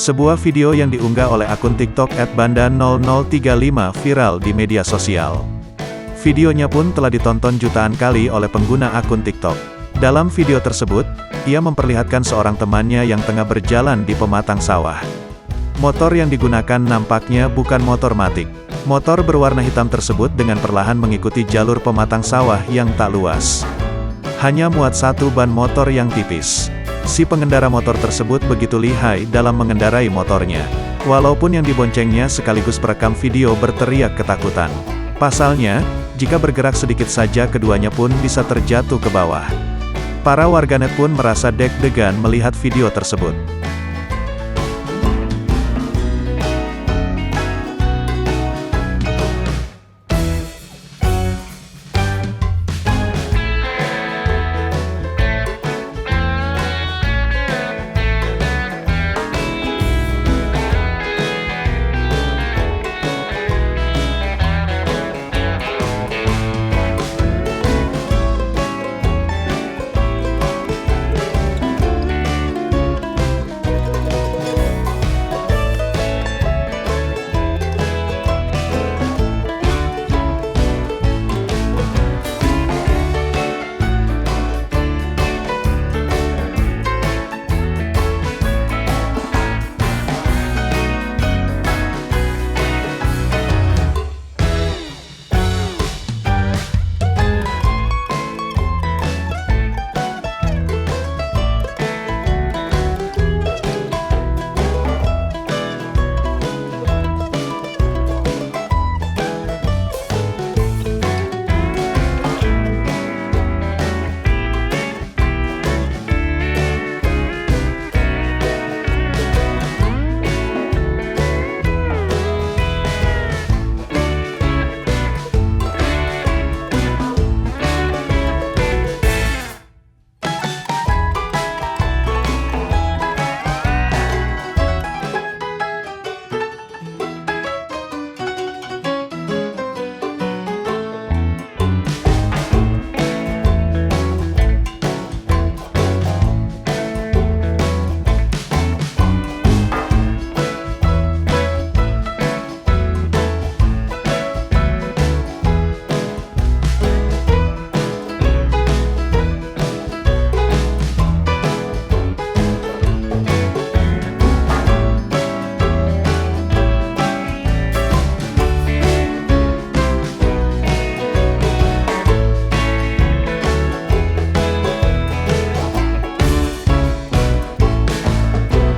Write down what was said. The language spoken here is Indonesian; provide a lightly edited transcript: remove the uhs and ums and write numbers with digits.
Sebuah video yang diunggah oleh akun TikTok @banda0035 viral di media sosial. Videonya pun telah ditonton jutaan kali oleh pengguna akun TikTok. Dalam video tersebut, ia memperlihatkan seorang temannya yang tengah berjalan di pematang sawah. Motor yang digunakan nampaknya bukan motor matic. Motor berwarna hitam tersebut dengan perlahan mengikuti jalur pematang sawah yang tak luas. Hanya muat satu ban motor yang tipis. Si pengendara motor tersebut begitu lihai dalam mengendarai motornya. Walaupun yang diboncengnya sekaligus perekam video berteriak ketakutan. Pasalnya, jika bergerak sedikit saja keduanya pun bisa terjatuh ke bawah. Para warganet pun merasa deg-degan melihat video tersebut.